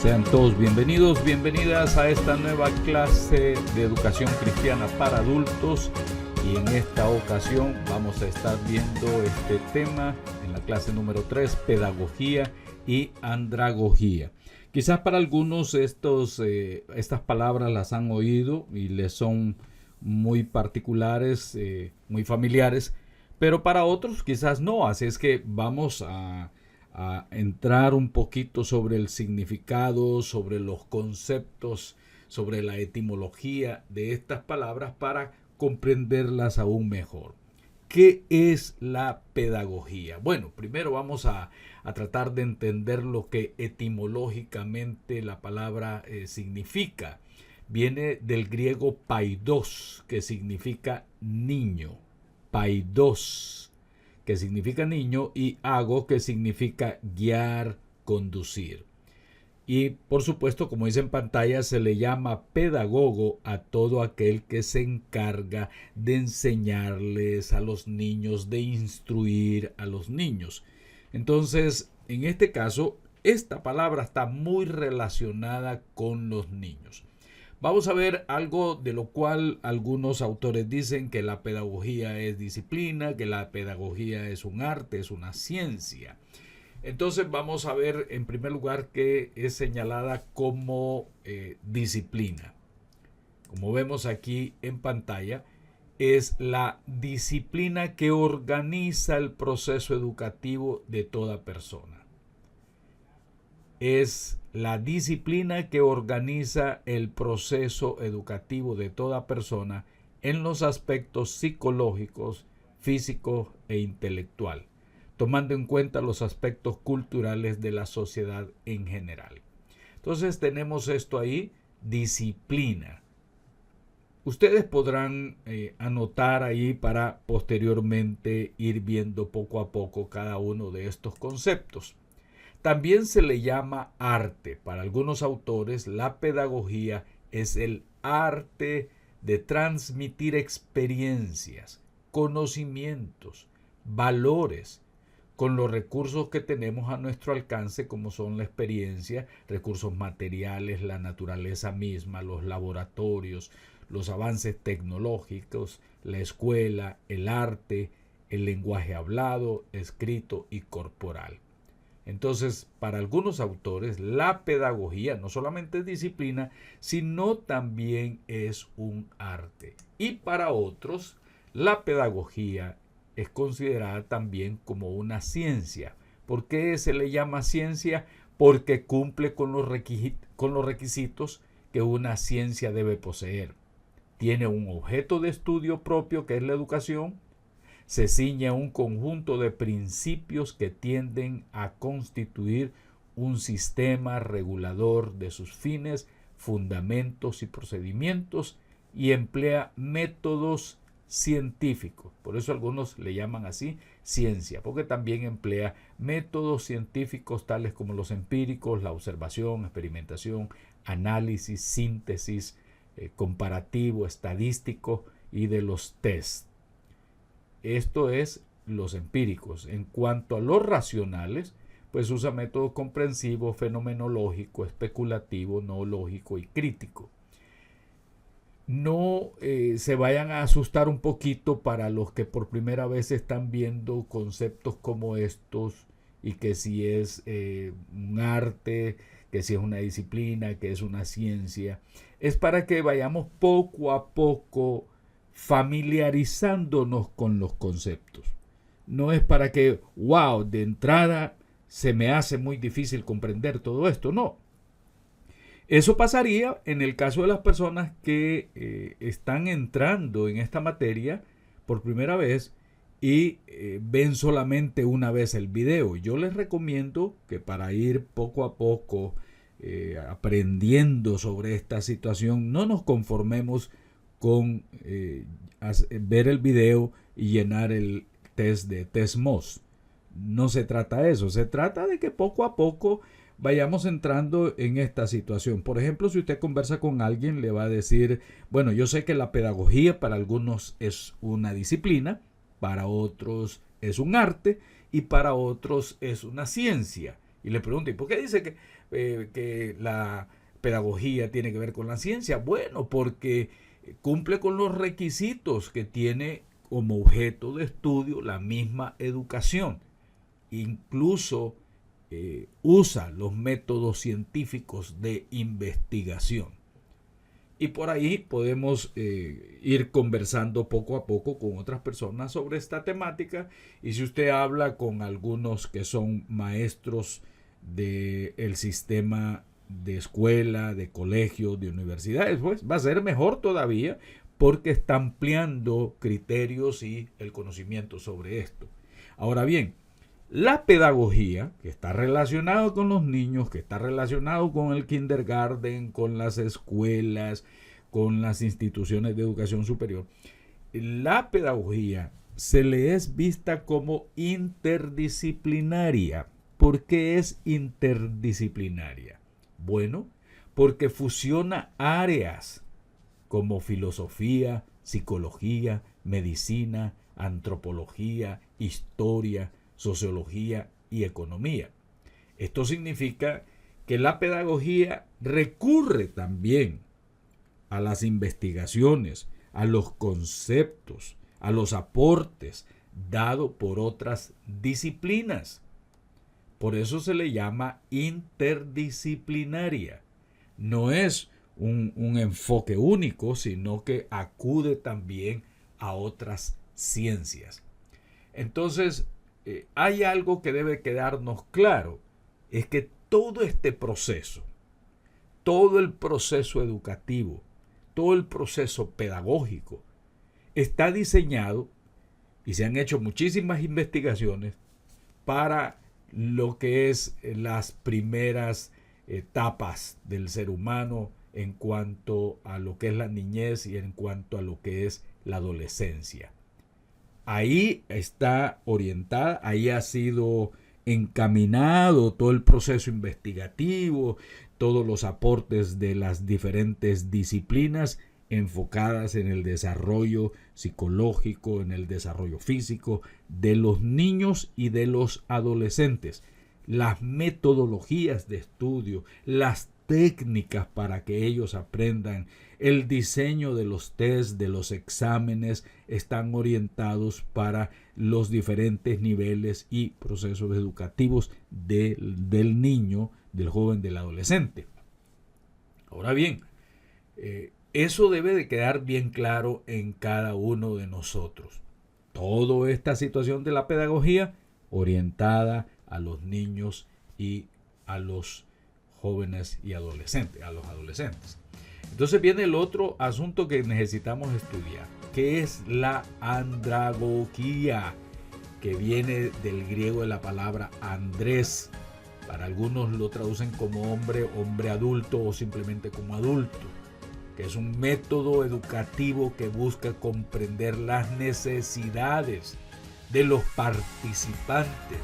Sean todos bienvenidos, bienvenidas a esta nueva clase de educación cristiana para adultos, y en esta ocasión vamos a estar viendo este tema en la clase número 3, pedagogía y andragogía. Quizás para algunos estas palabras las han oído y les son muy particulares, muy familiares, pero para otros quizás no, así es que vamos a entrar un poquito sobre el significado, sobre los conceptos, sobre la etimología de estas palabras para comprenderlas aún mejor. ¿Qué es la pedagogía? Bueno, primero vamos a tratar de entender lo que etimológicamente la palabra significa. Viene del griego paidos, que significa niño. Paidos, que significa niño, y ago, que significa guiar, conducir. Y por supuesto, como dice en pantalla, se le llama pedagogo a todo aquel que se encarga de enseñarles a los niños, de instruir a los niños. Entonces, en este caso, esta palabra está muy relacionada con los niños. Vamos a ver algo de lo cual algunos autores dicen que la pedagogía es disciplina, que la pedagogía es un arte, es una ciencia. Entonces vamos a ver en primer lugar que es señalada como disciplina. Como vemos aquí en pantalla, es la disciplina que organiza el proceso educativo de toda persona. Es la disciplina que organiza el proceso educativo de toda persona en los aspectos psicológicos, físicos e intelectual, tomando en cuenta los aspectos culturales de la sociedad en general. Entonces tenemos esto ahí, disciplina. Ustedes podrán anotar ahí para posteriormente ir viendo poco a poco cada uno de estos conceptos. También se le llama arte. Para algunos autores, la pedagogía es el arte de transmitir experiencias, conocimientos, valores, con los recursos que tenemos a nuestro alcance, como son la experiencia, recursos materiales, la naturaleza misma, los laboratorios, los avances tecnológicos, la escuela, el arte, el lenguaje hablado, escrito y corporal. Entonces, para algunos autores, la pedagogía no solamente es disciplina, sino también es un arte. Y para otros, la pedagogía es considerada también como una ciencia. ¿Por qué se le llama ciencia? Porque cumple con los requisitos que una ciencia debe poseer. Tiene un objeto de estudio propio, que es la educación. Se ciñe a un conjunto de principios que tienden a constituir un sistema regulador de sus fines, fundamentos y procedimientos, y emplea métodos científicos. Por eso algunos le llaman así ciencia, porque también emplea métodos científicos tales como los empíricos, la observación, experimentación, análisis, síntesis, comparativo, estadístico y de los test. Esto es los empíricos. En cuanto a los racionales, pues usa método comprensivo, fenomenológico, especulativo, noológico y crítico. No se vayan a asustar un poquito para los que por primera vez están viendo conceptos como estos, y que si es un arte, que si es una disciplina, que es una ciencia. Es para que vayamos poco a poco familiarizándonos con los conceptos. No es para que, wow, de entrada se me hace muy difícil comprender todo esto, no. Eso pasaría en el caso de las personas que están entrando en esta materia por primera vez y ven solamente una vez el video. Yo les recomiendo que para ir poco a poco aprendiendo sobre esta situación, no nos conformemos con ver el video y llenar el test de TestMoz. No se trata de eso, se trata de que poco a poco vayamos entrando en esta situación. Por ejemplo, si usted conversa con alguien, le va a decir, bueno, yo sé que la pedagogía para algunos es una disciplina, para otros es un arte y para otros es una ciencia. Y le pregunto, ¿y por qué dice que que la pedagogía tiene que ver con la ciencia? Bueno, porque cumple con los requisitos que tiene como objeto de estudio la misma educación. Incluso usa los métodos científicos de investigación. Y por ahí podemos ir conversando poco a poco con otras personas sobre esta temática. Y si usted habla con algunos que son maestros del sistema de escuela, de colegio, de universidades, pues va a ser mejor todavía porque está ampliando criterios y el conocimiento sobre esto. Ahora bien, la pedagogía, que está relacionado con los niños, que está relacionado con el kindergarten, con las escuelas, con las instituciones de educación superior, la pedagogía se le es vista como interdisciplinaria. ¿Por qué es interdisciplinaria? Bueno, porque fusiona áreas como filosofía, psicología, medicina, antropología, historia, sociología y economía. Esto significa que la pedagogía recurre también a las investigaciones, a los conceptos, a los aportes dados por otras disciplinas. Por eso se le llama interdisciplinaria. No es un enfoque único, sino que acude también a otras ciencias. Entonces, hay algo que debe quedarnos claro, es que todo este proceso, todo el proceso educativo, todo el proceso pedagógico, está diseñado y se han hecho muchísimas investigaciones para lo que es las primeras etapas del ser humano en cuanto a lo que es la niñez y en cuanto a lo que es la adolescencia. Ahí está orientada, ahí ha sido encaminado todo el proceso investigativo, todos los aportes de las diferentes disciplinas enfocadas en el desarrollo psicológico, en el desarrollo físico de los niños y de los adolescentes. Las metodologías de estudio, las técnicas para que ellos aprendan, el diseño de los test, de los exámenes, están orientados para los diferentes niveles y procesos educativos del niño, del joven, del adolescente. Ahora bien, eso debe de quedar bien claro en cada uno de nosotros. Toda esta situación de la pedagogía orientada a los niños y a los jóvenes y adolescentes, a los adolescentes. Entonces viene el otro asunto que necesitamos estudiar, que es la andragogía, que viene del griego de la palabra andrés. Para algunos lo traducen como hombre, hombre adulto o simplemente como adulto, que es un método educativo que busca comprender las necesidades de los participantes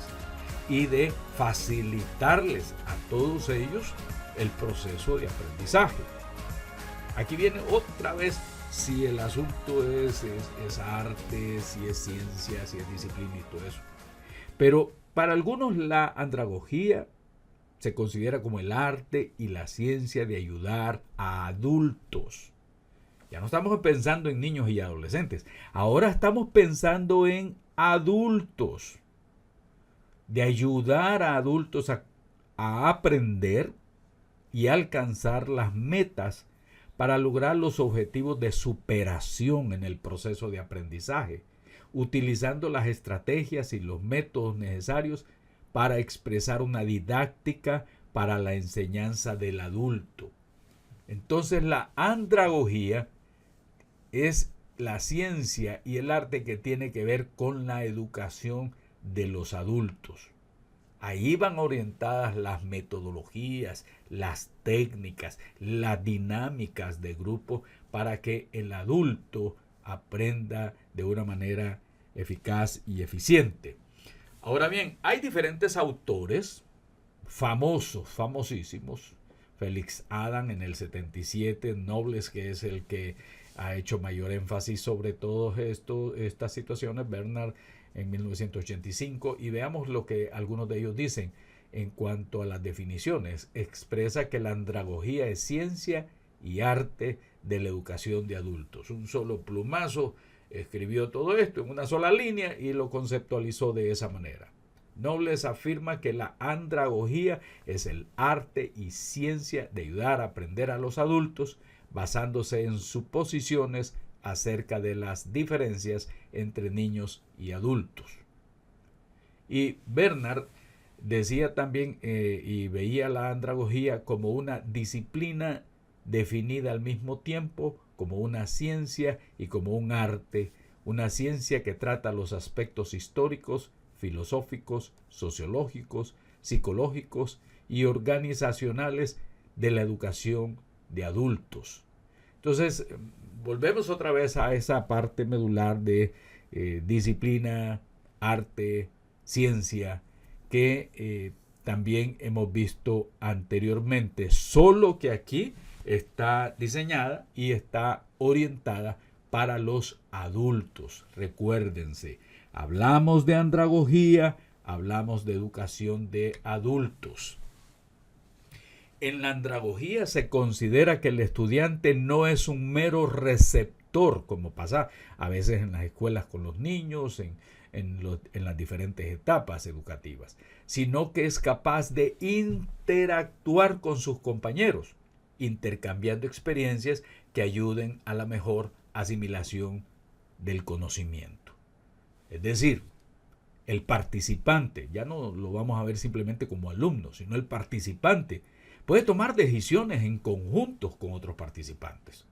y de facilitarles a todos ellos el proceso de aprendizaje. Aquí viene otra vez si el asunto es arte, si es ciencia, si es disciplina y todo eso. Pero para algunos la andragogía se considera como el arte y la ciencia de ayudar a adultos. Ya no estamos pensando en niños y adolescentes. Ahora estamos pensando en adultos. De ayudar a adultos a aprender y alcanzar las metas para lograr los objetivos de superación en el proceso de aprendizaje, utilizando las estrategias y los métodos necesarios para expresar una didáctica para la enseñanza del adulto. Entonces la andragogía es la ciencia y el arte que tiene que ver con la educación de los adultos. Ahí van orientadas las metodologías, las técnicas, las dinámicas de grupo para que el adulto aprenda de una manera eficaz y eficiente. Ahora bien, hay diferentes autores famosos, famosísimos. Felix Adam en el 77, Nobles, que es el que ha hecho mayor énfasis sobre todo estas situaciones, Bernard en 1985, y veamos lo que algunos de ellos dicen. en cuanto a las definiciones. Expresa que la andragogía es ciencia y arte de la educación de adultos. Un solo plumazo escribió todo esto en una sola línea y lo conceptualizó de esa manera. Knowles afirma que la andragogía es el arte y ciencia de ayudar a aprender a los adultos basándose en suposiciones acerca de las diferencias entre niños y adultos. Y Bernard decía también y veía la andragogía como una disciplina definida al mismo tiempo como una ciencia y como un arte, una ciencia que trata los aspectos históricos, filosóficos, sociológicos, psicológicos y organizacionales de la educación de adultos. Entonces, volvemos otra vez a esa parte medular de disciplina, arte, ciencia, que también hemos visto anteriormente, solo que aquí está diseñada y está orientada para los adultos. Recuérdense, hablamos de andragogía, hablamos de educación de adultos. En la andragogía se considera que el estudiante no es un mero receptor, como pasa a veces en las escuelas con los niños, en las diferentes etapas educativas, sino que es capaz de interactuar con sus compañeros, intercambiando experiencias que ayuden a la mejor asimilación del conocimiento. Es decir, el participante, ya no lo vamos a ver simplemente como alumno, sino el participante puede tomar decisiones en conjuntos con otros participantes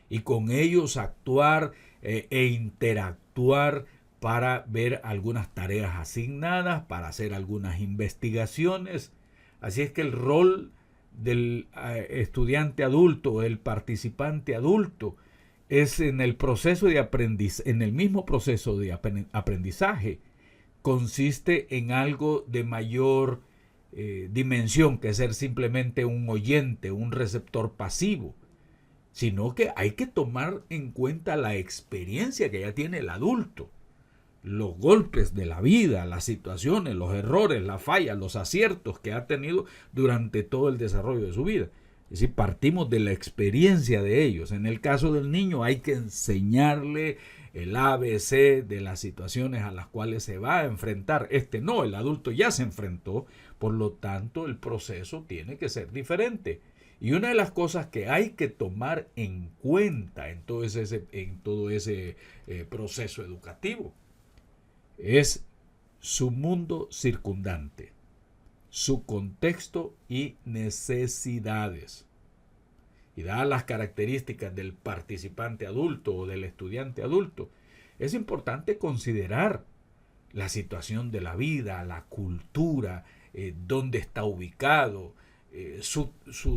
y con ellos actuar e interactuar para ver algunas tareas asignadas, para hacer algunas investigaciones. Así es que el rol del estudiante adulto, el participante adulto, es en el proceso de aprendizaje, en el mismo proceso de aprendizaje, consiste en algo de mayor dimensión que ser simplemente un oyente, un receptor pasivo, sino que hay que tomar en cuenta la experiencia que ya tiene el adulto, los golpes de la vida, las situaciones, los errores, las fallas, los aciertos que ha tenido durante todo el desarrollo de su vida. Es decir, partimos de la experiencia de ellos. En el caso del niño hay que enseñarle el ABC de las situaciones a las cuales se va a enfrentar. No, el adulto ya se enfrentó, por lo tanto el proceso tiene que ser diferente. Y una de las cosas que hay que tomar en cuenta en todo ese proceso educativo es su mundo circundante, su contexto y necesidades. Y dadas las características del participante adulto o del estudiante adulto, es importante considerar la situación de la vida, la cultura, dónde está ubicado, sus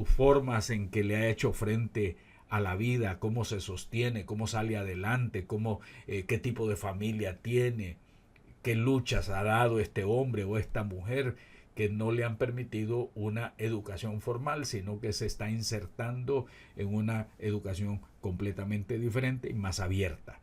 formas en que le ha hecho frente a la vida, cómo se sostiene, cómo sale adelante, qué tipo de familia tiene, qué luchas ha dado este hombre o esta mujer que no le han permitido una educación formal, sino que se está insertando en una educación completamente diferente y más abierta.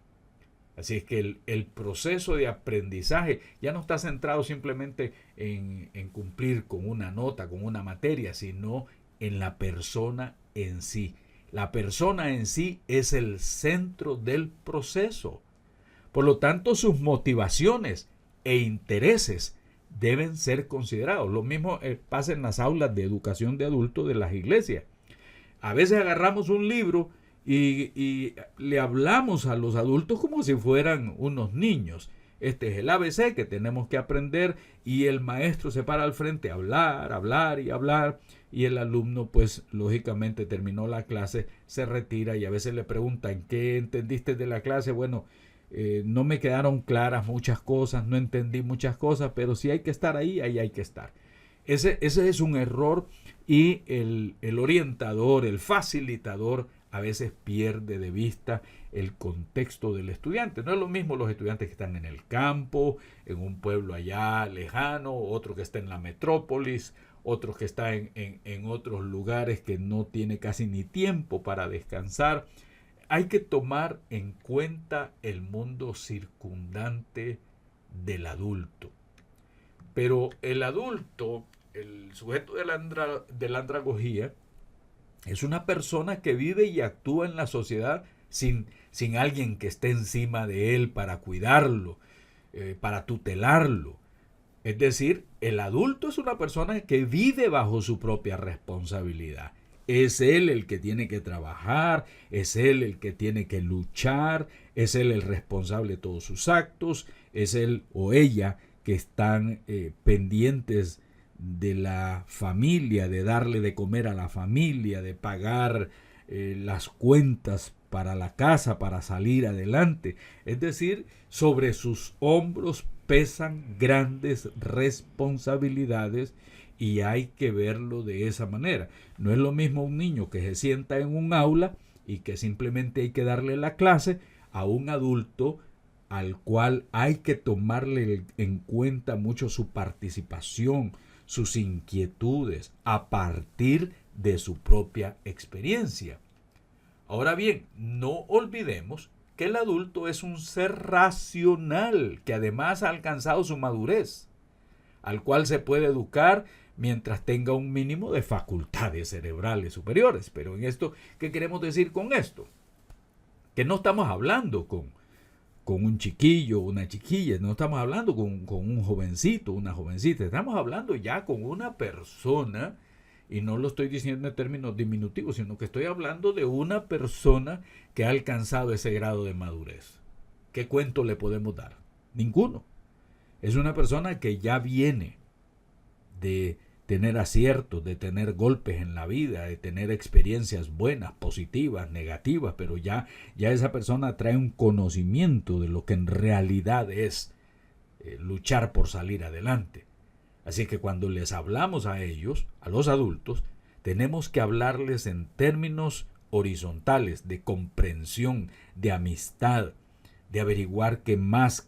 Así es que el proceso de aprendizaje ya no está centrado simplemente en cumplir con una nota, con una materia, sino en la persona en sí. La persona en sí es el centro del proceso. Por lo tanto, sus motivaciones e intereses deben ser considerados. Lo mismo pasa en las aulas de educación de adultos de las iglesias. A veces agarramos un libro y le hablamos a los adultos como si fueran unos niños. Este es el ABC que tenemos que aprender y el maestro se para al frente a hablar, hablar y hablar y el alumno pues lógicamente terminó la clase, se retira y a veces le preguntan ¿qué entendiste de la clase? Bueno, no me quedaron claras muchas cosas, no entendí muchas cosas, pero si hay que estar ahí hay que estar. Ese es un error y el orientador, el facilitador a veces pierde de vista el contexto del estudiante. No es lo mismo los estudiantes que están en el campo, en un pueblo allá lejano, otro que está en la metrópolis, otros que están en otros lugares que no tiene casi ni tiempo para descansar. Hay que tomar en cuenta el mundo circundante del adulto. Pero el adulto el sujeto de la andragogía es una persona que vive y actúa en la sociedad sin alguien que esté encima de él para cuidarlo, para tutelarlo. Es decir, el adulto es una persona que vive bajo su propia responsabilidad. Es él el que tiene que trabajar, es él el que tiene que luchar, es él el responsable de todos sus actos, es él o ella que están pendientes de la familia, de darle de comer a la familia, de pagar las cuentas para la casa, para salir adelante. Es decir, sobre sus hombros pesan grandes responsabilidades y hay que verlo de esa manera. No es lo mismo un niño que se sienta en un aula y que simplemente hay que darle la clase a un adulto al cual hay que tomarle en cuenta mucho su participación, sus inquietudes, a partir de su propia experiencia. Ahora bien, no olvidemos que el adulto es un ser racional que además ha alcanzado su madurez, al cual se puede educar mientras tenga un mínimo de facultades cerebrales superiores. Pero en esto, ¿qué queremos decir con esto? Que no estamos hablando con un chiquillo, una chiquilla, no estamos hablando con un jovencito, una jovencita, estamos hablando ya con una persona, y no lo estoy diciendo en términos diminutivos, sino que estoy hablando de una persona que ha alcanzado ese grado de madurez. ¿Qué cuento le podemos dar? Ninguno. Es una persona que ya viene de tener aciertos, de tener golpes en la vida, de tener experiencias buenas, positivas, negativas, pero ya esa persona trae un conocimiento de lo que en realidad es luchar por salir adelante. Así que cuando les hablamos a ellos, a los adultos, tenemos que hablarles en términos horizontales, de comprensión, de amistad, de averiguar qué más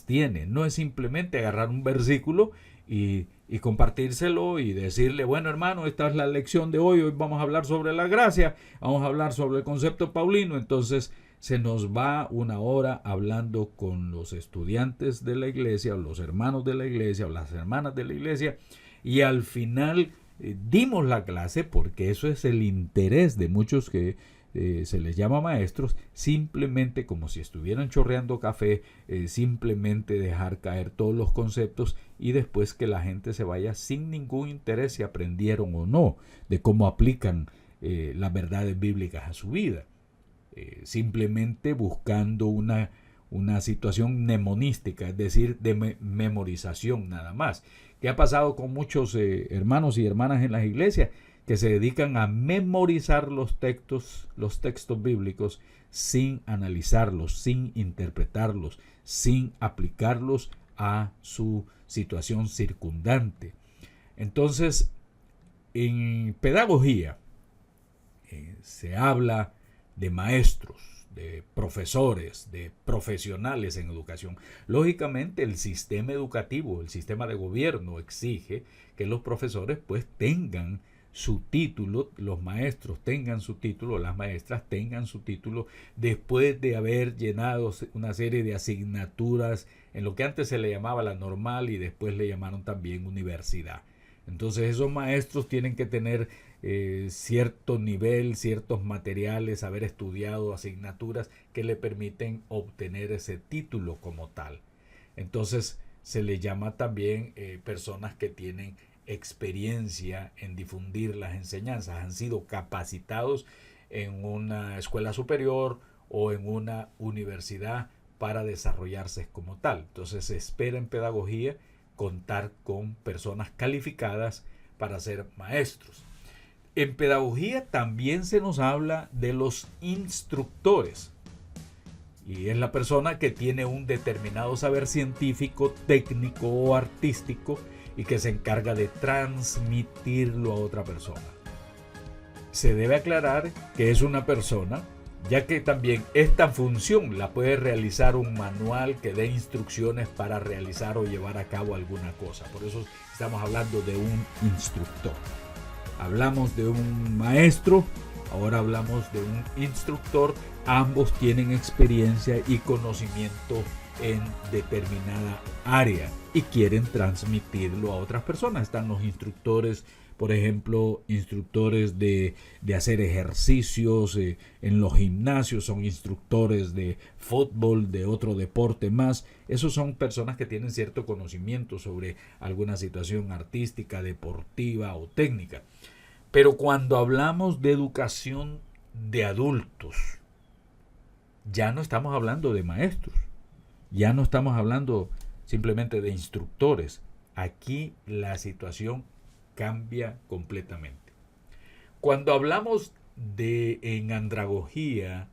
tiene. No es simplemente agarrar un versículo y compartírselo y decirle, bueno hermano, esta es la lección de hoy vamos a hablar sobre la gracia, vamos a hablar sobre el concepto paulino. Entonces se nos va una hora hablando con los estudiantes de la iglesia, o los hermanos de la iglesia, o las hermanas de la iglesia, y al final dimos la clase, porque eso es el interés de muchos que se les llama maestros, simplemente como si estuvieran chorreando café, simplemente dejar caer todos los conceptos y después que la gente se vaya sin ningún interés si aprendieron o no de cómo aplican las verdades bíblicas a su vida. Simplemente buscando una situación mnemonística, es decir, de memorización nada más. ¿Qué ha pasado con muchos hermanos y hermanas en las iglesias? Que se dedican a memorizar los textos bíblicos sin analizarlos, sin interpretarlos, sin aplicarlos a su situación circundante. Entonces, en pedagogía se habla de maestros, de profesores, de profesionales en educación. Lógicamente el sistema educativo, el sistema de gobierno exige que los profesores pues tengan su título, los maestros tengan su título, las maestras tengan su título después de haber llenado una serie de asignaturas en lo que antes se le llamaba la normal y después le llamaron también universidad. Entonces esos maestros tienen que tener cierto nivel, ciertos materiales, haber estudiado asignaturas que le permiten obtener ese título como tal. Entonces se le llama también personas que tienen experiencia en difundir las enseñanzas, han sido capacitados en una escuela superior o en una universidad para desarrollarse como tal. Entonces se espera en pedagogía contar con personas calificadas para ser maestros. En pedagogía también se nos habla de los instructores. Y es la persona que tiene un determinado saber científico, técnico o artístico y que se encarga de transmitirlo a otra persona. Se debe aclarar que es una persona, ya que también esta función la puede realizar un manual que dé instrucciones para realizar o llevar a cabo alguna cosa. Por eso estamos hablando de un instructor. Hablamos de un maestro, ahora hablamos de un instructor. Ambos tienen experiencia y conocimiento en determinada área y quieren transmitirlo a otras personas. Están los instructores, por ejemplo, instructores de hacer ejercicios en los gimnasios, son instructores de fútbol, de otro deporte más. Esos son personas que tienen cierto conocimiento sobre alguna situación artística, deportiva o técnica. Pero cuando hablamos de educación de adultos, ya no estamos hablando de maestros, ya no estamos hablando simplemente de instructores. Aquí la situación cambia completamente. Cuando hablamos en andragogía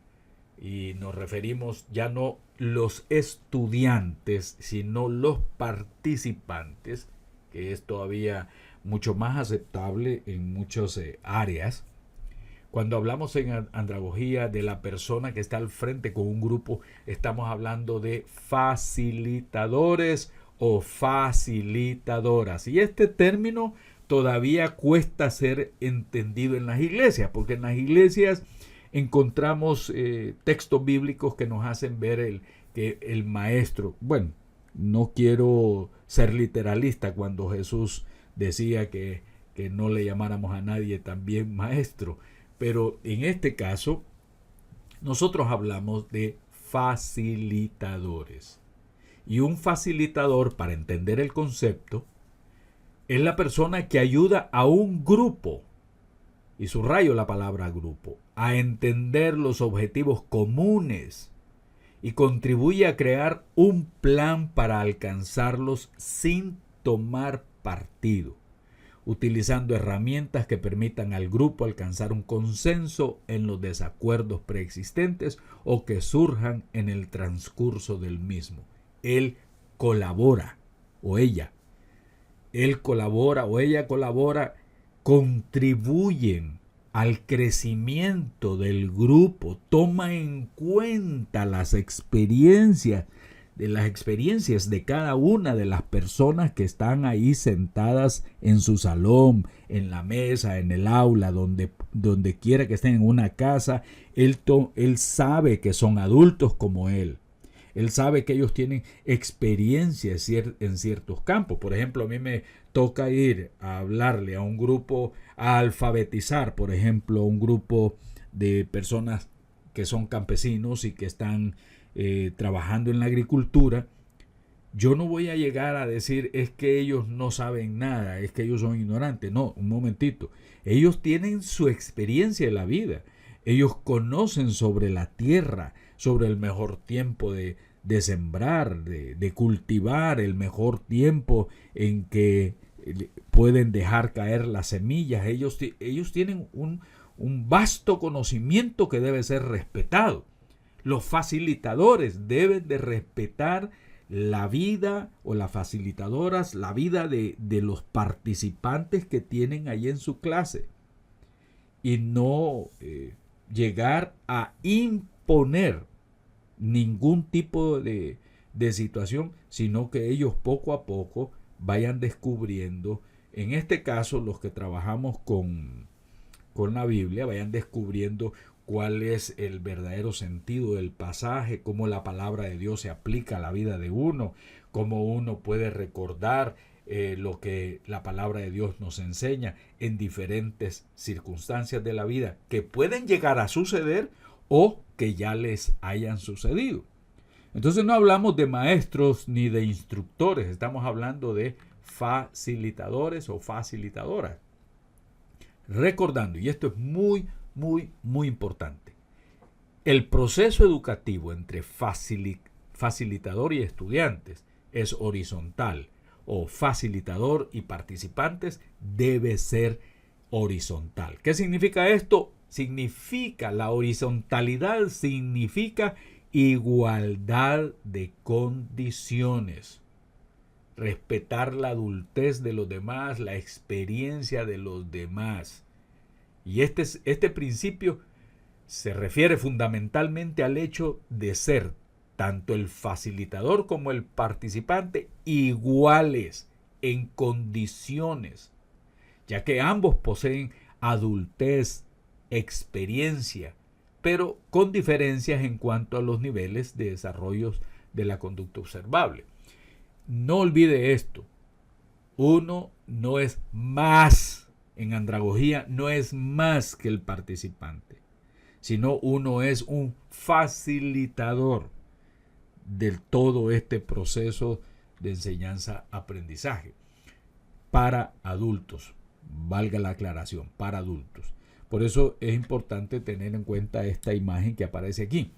y nos referimos ya no los estudiantes, sino los participantes, que es todavía mucho más aceptable en muchas áreas. Cuando hablamos en andragogía de la persona que está al frente con un grupo, estamos hablando de facilitadores o facilitadoras. Y este término todavía cuesta ser entendido en las iglesias, porque en las iglesias encontramos textos bíblicos que nos hacen ver que el maestro, bueno, no quiero ser literalista cuando Jesús decía que no le llamáramos a nadie también maestro, pero en este caso nosotros hablamos de facilitadores. Y un facilitador, para entender el concepto, es la persona que ayuda a un grupo, y subrayo la palabra grupo, a entender los objetivos comunes y contribuye a crear un plan para alcanzarlos sin tomar partido, utilizando herramientas que permitan al grupo alcanzar un consenso en los desacuerdos preexistentes o que surjan en el transcurso del mismo. Él colabora, o ella. Él colabora o ella colabora, contribuyen al crecimiento del grupo, toma en cuenta las experiencias de cada una de las personas que están ahí sentadas en su salón, en la mesa, en el aula, donde quiera que estén, en una casa. Él sabe que son adultos como él. Él sabe que ellos tienen experiencia en ciertos campos. Por ejemplo, a mí me toca ir a hablarle a un grupo, a alfabetizar, por ejemplo, un grupo de personas que son campesinos y que están trabajando en la agricultura. Yo no voy a llegar a decir es que ellos no saben nada, es que ellos son ignorantes. No, un momentito. Ellos tienen su experiencia de la vida. Ellos conocen sobre la tierra, sobre el mejor tiempo de sembrar, de cultivar, el mejor tiempo en que pueden dejar caer las semillas. Ellos tienen un vasto conocimiento que debe ser respetado. Los facilitadores deben de respetar la vida, o las facilitadoras, la vida de los participantes que tienen ahí en su clase, y no llegar a imponer ningún tipo de situación, sino que ellos poco a poco vayan descubriendo, en este caso los que trabajamos con la Biblia, vayan descubriendo cuál es el verdadero sentido del pasaje, cómo la palabra de Dios se aplica a la vida de uno, cómo uno puede recordar lo que la palabra de Dios nos enseña en diferentes circunstancias de la vida que pueden llegar a suceder o que ya les hayan sucedido. Entonces no hablamos de maestros ni de instructores, estamos hablando de facilitadores o facilitadoras. Recordando, y esto es muy, muy, muy importante, el proceso educativo entre facilitador y estudiantes es horizontal, o facilitador y participantes debe ser horizontal. ¿Qué significa esto? La horizontalidad significa igualdad de condiciones. Respetar la adultez de los demás, la experiencia de los demás. Y este principio se refiere fundamentalmente al hecho de ser tanto el facilitador como el participante iguales en condiciones, ya que ambos poseen adultez, experiencia, pero con diferencias en cuanto a los niveles de desarrollo de la conducta observable. No olvide esto. Uno no es más, en andragogía, no es más que el participante, sino uno es un facilitador de todo este proceso de enseñanza-aprendizaje para adultos, valga la aclaración, para adultos. Por eso es importante tener en cuenta esta imagen que aparece aquí.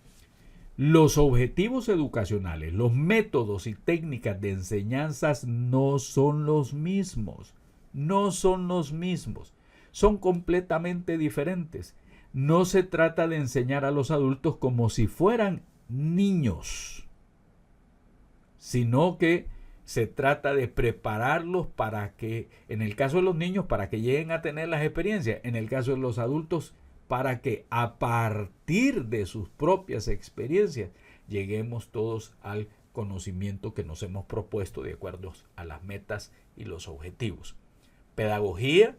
Los objetivos educacionales, los métodos y técnicas de enseñanzas no son los mismos. No son los mismos. Son completamente diferentes. No se trata de enseñar a los adultos como si fueran niños, sino que se trata de prepararlos para que, en el caso de los niños, para que lleguen a tener las experiencias, en el caso de los adultos, para que a partir de sus propias experiencias lleguemos todos al conocimiento que nos hemos propuesto de acuerdo a las metas y los objetivos. Pedagogía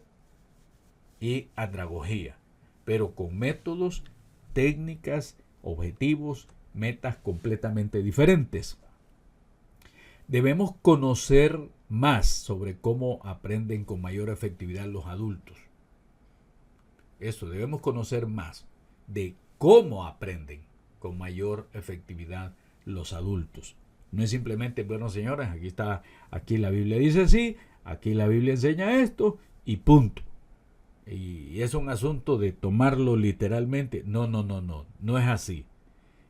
y andragogía, pero con métodos, técnicas, objetivos, metas completamente diferentes. Debemos conocer más sobre cómo aprenden con mayor efectividad los adultos. Eso, debemos conocer más de cómo aprenden con mayor efectividad los adultos. No es simplemente, bueno, señores, aquí la Biblia dice así, aquí la Biblia enseña esto y punto. Y es un asunto de tomarlo literalmente. No es así.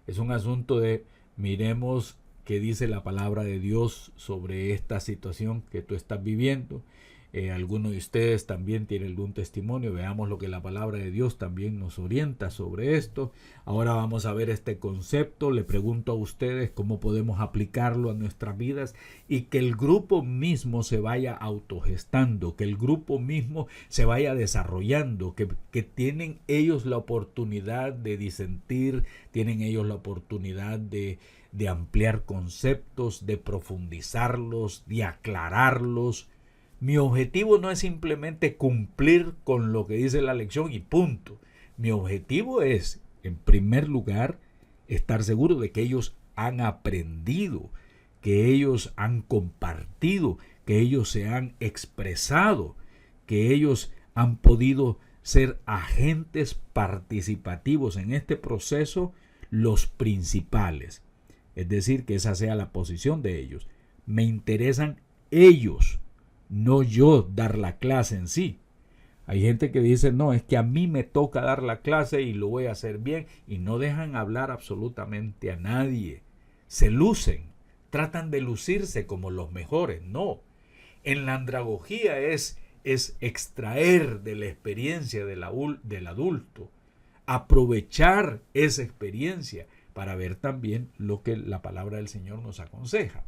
Es un asunto de miremos qué dice la palabra de Dios sobre esta situación que tú estás viviendo. Algunos de ustedes también tienen algún testimonio. Veamos lo que la palabra de Dios también nos orienta sobre esto. Ahora vamos a ver este concepto. Le pregunto a ustedes cómo podemos aplicarlo a nuestras vidas y que el grupo mismo se vaya autogestando, que el grupo mismo se vaya desarrollando, que tienen ellos la oportunidad de disentir, tienen ellos la oportunidad de ampliar conceptos, de profundizarlos, de aclararlos. Mi objetivo no es simplemente cumplir con lo que dice la lección y punto. Mi objetivo es, en primer lugar, estar seguro de que ellos han aprendido, que ellos han compartido, que ellos se han expresado, que ellos han podido ser agentes participativos en este proceso, los principales. Es decir, que esa sea la posición de ellos. Me interesan ellos, no yo dar la clase en sí. Hay gente que dice, no, es que a mí me toca dar la clase y lo voy a hacer bien, y no dejan hablar absolutamente a nadie. Se lucen, tratan de lucirse como los mejores. No, en la andragogía es extraer de la experiencia del adulto, aprovechar esa experiencia para ver también lo que la palabra del Señor nos aconseja.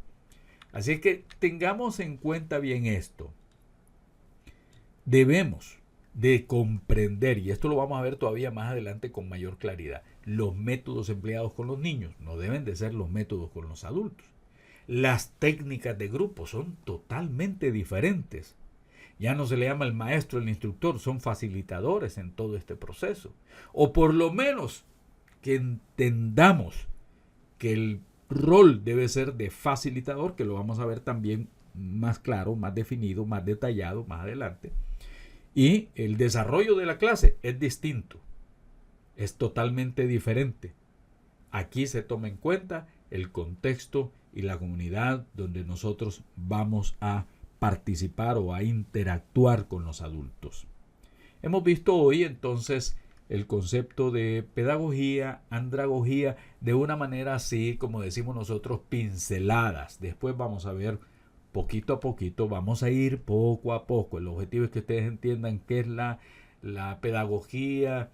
Así que tengamos en cuenta bien esto. Debemos de comprender, y esto lo vamos a ver todavía más adelante con mayor claridad, los métodos empleados con los niños no deben de ser los métodos con los adultos. Las técnicas de grupo son totalmente diferentes. Ya no se le llama el maestro, el instructor, son facilitadores en todo este proceso. O por lo menos que entendamos que el rol debe ser de facilitador, que lo vamos a ver también más claro, más definido, más detallado más adelante. Y el desarrollo de la clase es distinto, es totalmente diferente. Aquí se toma en cuenta el contexto y la comunidad donde nosotros vamos a participar o a interactuar con los adultos. Hemos visto hoy entonces el concepto de pedagogía, andragogía, de una manera así, como decimos nosotros, pinceladas. Después vamos a ver poquito a poquito, vamos a ir poco a poco. El objetivo es que ustedes entiendan qué es la pedagogía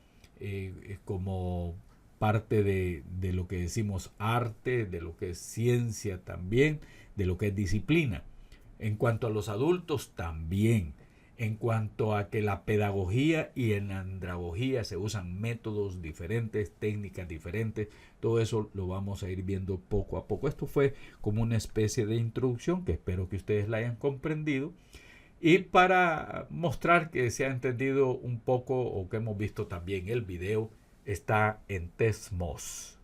como parte de lo que decimos arte, de lo que es ciencia también, de lo que es disciplina. En cuanto a los adultos también. En cuanto a que la pedagogía y en la andragogía se usan métodos diferentes, técnicas diferentes, todo eso lo vamos a ir viendo poco a poco. Esto fue como una especie de introducción que espero que ustedes la hayan comprendido. Y para mostrar que se ha entendido un poco o que hemos visto también el video, está en Testmos.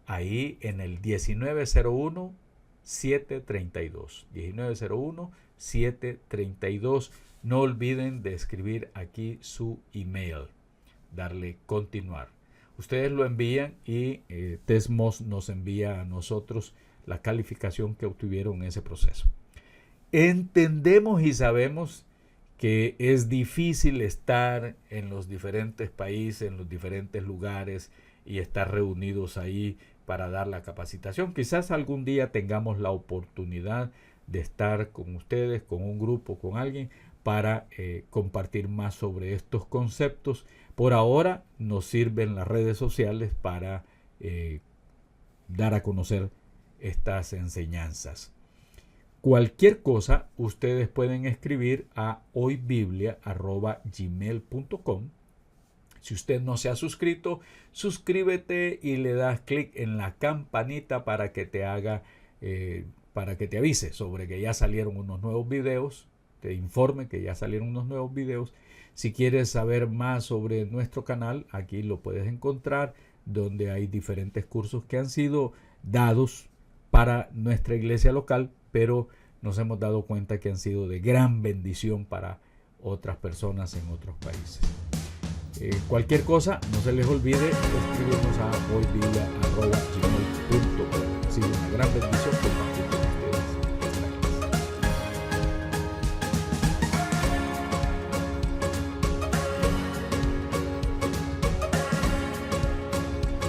ahí en el 1901-732. 1901-732. No olviden de escribir aquí su email, darle continuar. Ustedes lo envían y Desmos nos envía a nosotros la calificación que obtuvieron en ese proceso. Entendemos y sabemos que es difícil estar en los diferentes países, en los diferentes lugares y estar reunidos ahí para dar la capacitación. Quizás algún día tengamos la oportunidad de estar con ustedes, con un grupo, con alguien, para compartir más sobre estos conceptos. Por ahora nos sirven las redes sociales para dar a conocer estas enseñanzas. Cualquier cosa ustedes pueden escribir a hoybiblia@gmail.com. Si usted no se ha suscrito, suscríbete y le das clic en la campanita para que te avise sobre que ya salieron unos nuevos videos, te informe que ya salieron unos nuevos videos. Si quieres saber más sobre nuestro canal, aquí lo puedes encontrar, donde hay diferentes cursos que han sido dados para nuestra iglesia local, pero nos hemos dado cuenta que han sido de gran bendición para otras personas en otros países. Cualquier cosa, no se les olvide escribirnos a hoybiblia@gmail.com. Ha sido una gran bendición compartir.